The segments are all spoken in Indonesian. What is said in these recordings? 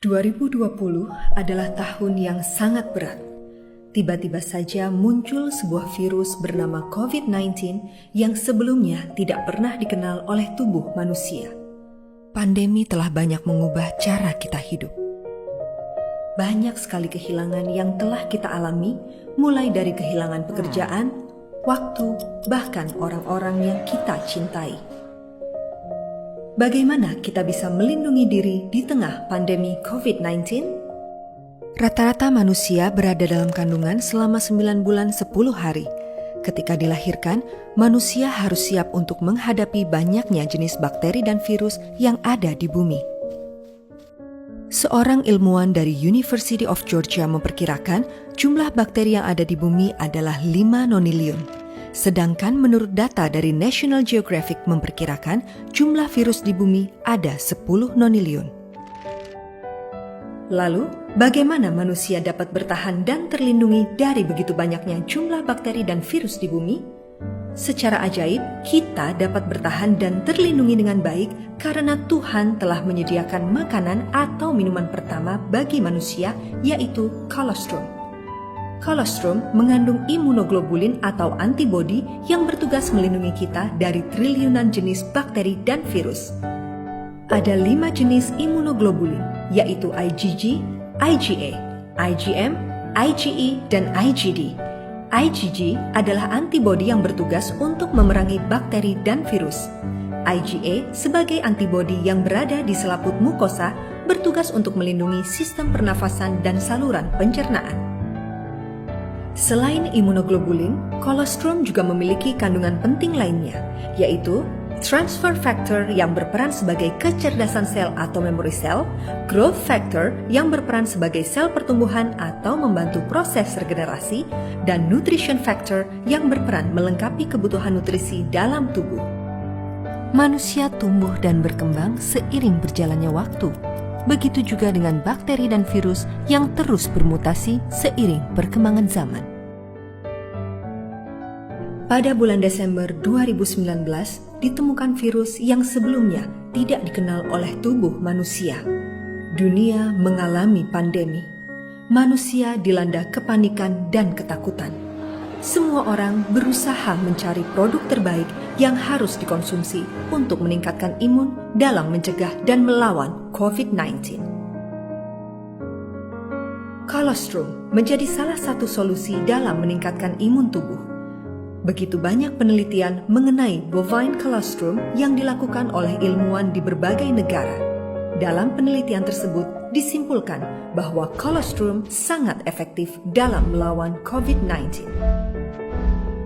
2020 adalah tahun yang sangat berat. Tiba-tiba saja muncul sebuah virus bernama COVID-19 yang sebelumnya tidak pernah dikenal oleh tubuh manusia. Pandemi telah banyak mengubah cara kita hidup. Banyak sekali kehilangan yang telah kita alami, mulai dari kehilangan pekerjaan, waktu, bahkan orang-orang yang kita cintai. Bagaimana kita bisa melindungi diri di tengah pandemi COVID-19? Rata-rata manusia berada dalam kandungan selama 9 bulan 10 hari. Ketika dilahirkan, manusia harus siap untuk menghadapi banyaknya jenis bakteri dan virus yang ada di bumi. Seorang ilmuwan dari University of Georgia memperkirakan jumlah bakteri yang ada di bumi adalah 5 nonilion. Sedangkan menurut data dari National Geographic memperkirakan jumlah virus di bumi ada 10 nonilion. Lalu, bagaimana manusia dapat bertahan dan terlindungi dari begitu banyaknya jumlah bakteri dan virus di bumi? Secara ajaib, kita dapat bertahan dan terlindungi dengan baik karena Tuhan telah menyediakan makanan atau minuman pertama bagi manusia, yaitu kolostrum. Kolostrum mengandung imunoglobulin atau antibodi yang bertugas melindungi kita dari triliunan jenis bakteri dan virus. Ada 5 jenis imunoglobulin, yaitu IgG, IgA, IgM, IgE, dan IgD. IgG adalah antibodi yang bertugas untuk memerangi bakteri dan virus. IgA sebagai antibodi yang berada di selaput mukosa bertugas untuk melindungi sistem pernafasan dan saluran pencernaan. Selain imunoglobulin, kolostrum juga memiliki kandungan penting lainnya, yaitu transfer factor yang berperan sebagai kecerdasan sel atau memori sel, growth factor yang berperan sebagai sel pertumbuhan atau membantu proses regenerasi, dan nutrition factor yang berperan melengkapi kebutuhan nutrisi dalam tubuh. Manusia tumbuh dan berkembang seiring berjalannya waktu. Begitu juga dengan bakteri dan virus yang terus bermutasi seiring perkembangan zaman. Pada bulan Desember 2019, ditemukan virus yang sebelumnya tidak dikenal oleh tubuh manusia. Dunia mengalami pandemi. Manusia dilanda kepanikan dan ketakutan. Semua orang berusaha mencari produk terbaik yang harus dikonsumsi untuk meningkatkan imun dalam mencegah dan melawan COVID-19. Kolostrum menjadi salah satu solusi dalam meningkatkan imun tubuh. Begitu banyak penelitian mengenai bovine colostrum yang dilakukan oleh ilmuwan di berbagai negara. Dalam penelitian tersebut disimpulkan bahwa kolostrum sangat efektif dalam melawan COVID-19.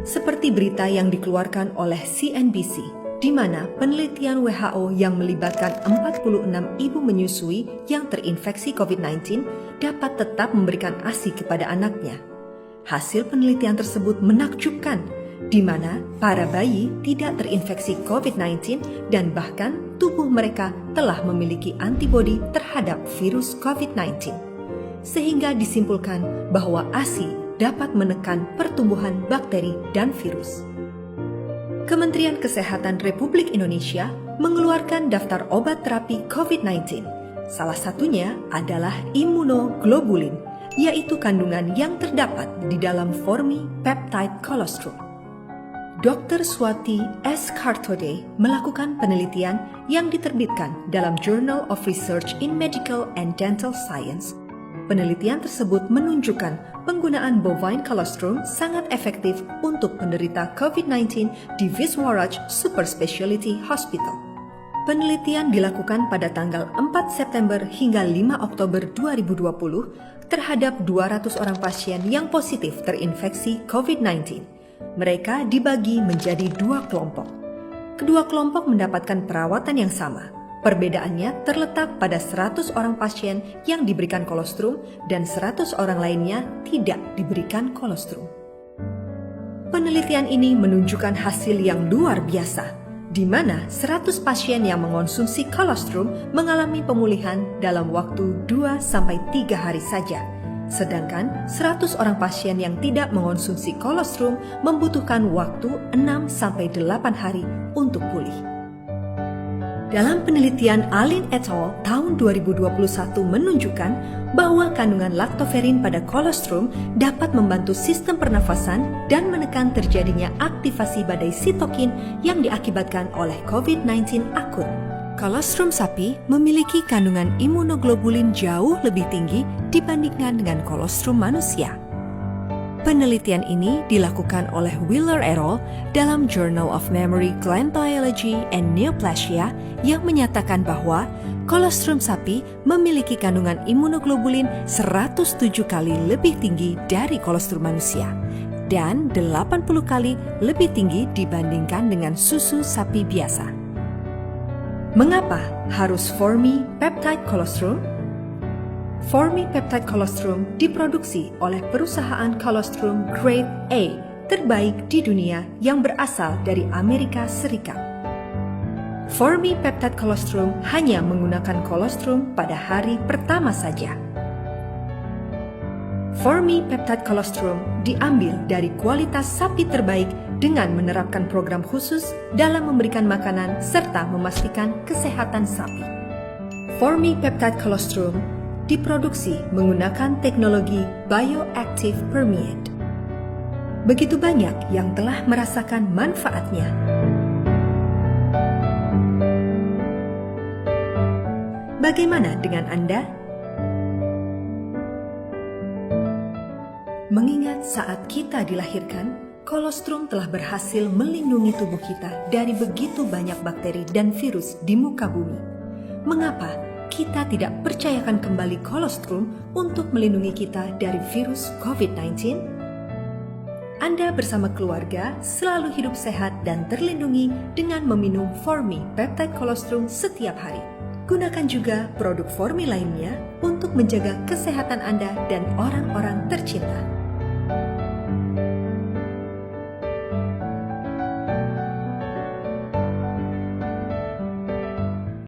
Seperti berita yang dikeluarkan oleh CNBC, di mana penelitian WHO yang melibatkan 46 ibu menyusui yang terinfeksi COVID-19 dapat tetap memberikan ASI kepada anaknya. Hasil penelitian tersebut menakjubkan, di mana para bayi tidak terinfeksi COVID-19 dan bahkan tubuh mereka telah memiliki antibodi terhadap virus COVID-19. Sehingga disimpulkan bahwa ASI dapat menekan pertumbuhan bakteri dan virus. Kementerian Kesehatan Republik Indonesia mengeluarkan daftar obat terapi COVID-19. Salah satunya adalah imunoglobulin, yaitu kandungan yang terdapat di dalam formi peptide kolostrum. Dr. Swati S. Kartode melakukan penelitian yang diterbitkan dalam Journal of Research in Medical and Dental Science. Penelitian tersebut menunjukkan penggunaan bovine colostrum sangat efektif untuk penderita COVID-19 di Viswaraj Super Speciality Hospital. Penelitian dilakukan pada tanggal 4 September hingga 5 Oktober 2020 terhadap 200 orang pasien yang positif terinfeksi COVID-19. Mereka dibagi menjadi 2 kelompok. Kedua kelompok mendapatkan perawatan yang sama. Perbedaannya terletak pada 100 orang pasien yang diberikan kolostrum dan 100 orang lainnya tidak diberikan kolostrum. Penelitian ini menunjukkan hasil yang luar biasa, di mana 100 pasien yang mengonsumsi kolostrum mengalami pemulihan dalam waktu 2-3 hari saja. Sedangkan 100 orang pasien yang tidak mengonsumsi kolostrum membutuhkan waktu 6-8 hari untuk pulih. Dalam penelitian Alin et al. Tahun 2021 menunjukkan bahwa kandungan laktoferin pada kolostrum dapat membantu sistem pernafasan dan menekan terjadinya aktivasi badai sitokin yang diakibatkan oleh COVID-19 akut. Kolostrum sapi memiliki kandungan imunoglobulin jauh lebih tinggi dibandingkan dengan kolostrum manusia. Penelitian ini dilakukan oleh Wheeler et al. Dalam Journal of Mammary Gland Biology and Neoplasia yang menyatakan bahwa kolostrum sapi memiliki kandungan imunoglobulin 107 kali lebih tinggi dari kolostrum manusia dan 80 kali lebih tinggi dibandingkan dengan susu sapi biasa. Mengapa harus Formi peptide colostrum? Formi peptide colostrum diproduksi oleh perusahaan kolostrum Grade A terbaik di dunia yang berasal dari Amerika Serikat. Formi peptide colostrum hanya menggunakan kolostrum pada hari pertama saja. Formi peptide colostrum diambil dari kualitas sapi terbaik dengan menerapkan program khusus dalam memberikan makanan serta memastikan kesehatan sapi. Formi peptide colostrum diproduksi menggunakan teknologi bioactive permeate. Begitu banyak yang telah merasakan manfaatnya. Bagaimana dengan Anda? Mengingat saat kita dilahirkan, kolostrum telah berhasil melindungi tubuh kita dari begitu banyak bakteri dan virus di muka bumi. Mengapa kita tidak percayakan kembali kolostrum untuk melindungi kita dari virus COVID-19? Anda bersama keluarga selalu hidup sehat dan terlindungi dengan meminum Formi peptide colostrum setiap hari. Gunakan juga produk Formi lainnya untuk menjaga kesehatan Anda dan orang-orang tercinta.